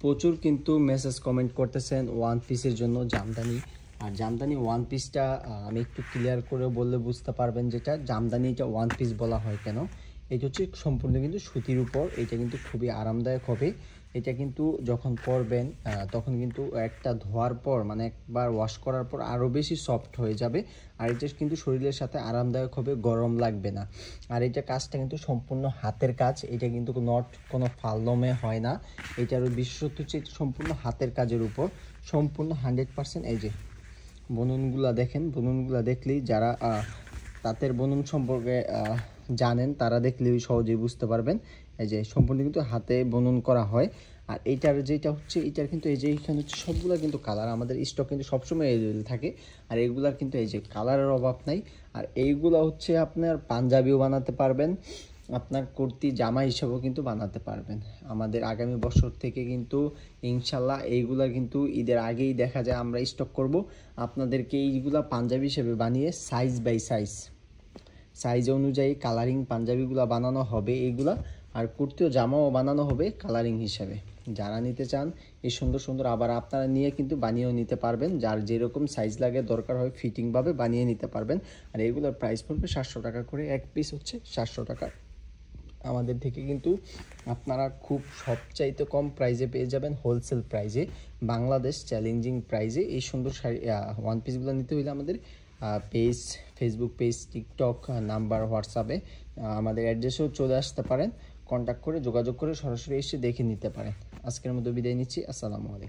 প্রচুর কিন্তু message comment করতেছেন ওয়ান পিসের জন্য জামদানি। আর জামদানি ওয়ান পিসটা আমি একটু ক্লিয়ার করে বললে বুঝতে পারবেন, যেটা জামদানি এটা ওয়ান পিস বলা হয় কেন। এটা হচ্ছে সম্পূর্ণ কিন্তু সুতির উপর, এটা কিন্তু খুবই আরামদায়ক হবে। এটা কিন্তু যখন পরবেন তখন কিন্তু একটা ধোয়ার পর মানে একবার ওয়াশ করার পর আরও বেশি সফট হয়ে যাবে। আর এটা কিন্তু শরীরের সাথে আরামদায়ক হবে, গরম লাগবে না। আর এটা কাজটা কিন্তু সম্পূর্ণ হাতের কাজ, এটা কিন্তু কোনো ফালদমে হয় না। এটার বিশেষত্ব হচ্ছে এটা সম্পূর্ণ হাতের কাজের উপর, সম্পূর্ণ 100%। এই যে বুননগুলা দেখেন, বুননগুলা দেখলেই যারা তাঁতের বুনন সম্পর্কে জানেন তারা দেখলেই সহজেই বুঝতে পারবেন। এই যে সম্পূর্ণ কিন্তু হাতে বুনন করা হয়। আর এইটার যেটা হচ্ছে এটার কিন্তু এই যে এখানে হচ্ছে সবগুলো কিন্তু কালার, আমাদের স্টক কিন্তু সবসময় অ্যাভেলেবল থাকে। আর এইগুলার কিন্তু এই যে কালারের অভাব নাই। আর এইগুলো হচ্ছে আপনার পাঞ্জাবিও বানাতে পারবেন, আপনার কুর্তি জামা হিসাবেও কিন্তু বানাতে পারবেন। আমাদের আগামী বছর থেকে কিন্তু ইনশাল্লাহ এইগুলা কিন্তু ঈদের আগেই দেখা যায় আমরা স্টক করব। আপনাদেরকে এইগুলা পাঞ্জাবি হিসেবে বানিয়ে সাইজ বাই সাইজ অনুযায়ী কালারিং পাঞ্জাবিগুলো বানানো হবে এইগুলা। আর কুর্তিও জামাও বানানো হবে কালারিং হিসাবে। যারা নিতে চান এই সুন্দর সুন্দর, আবার আপনারা নিয়ে কিন্তু বানিয়েও নিতে পারবেন, যার যেরকম সাইজ লাগে দরকার হয় ফিটিংভাবে বানিয়ে নিতে পারবেন। আর এইগুলোর প্রাইস পড়বে 700 টাকা করে, এক পিস হচ্ছে 700 টাকা। আমাদের থেকে কিন্তু আপনারা খুব সবচাইতে কম প্রাইজে পেয়ে যাবেন, হোলসেল প্রাইজে, বাংলাদেশ চ্যালেঞ্জিং প্রাইজে। এই সুন্দর শাড়ি ওয়ান পিসগুলো নিতে হলে আমাদের page, Facebook page, TikTok number, হোয়াটসঅ্যাপে আমাদের অ্যাড্রেসেও চলে আসতে পারেন। কন্ট্যাক্ট করে যোগাযোগ করে সরাসরি এসে দেখে নিতে পারেন। আজকের মতো বিদায় নিচ্ছি। আসসালামু আলাইকুম।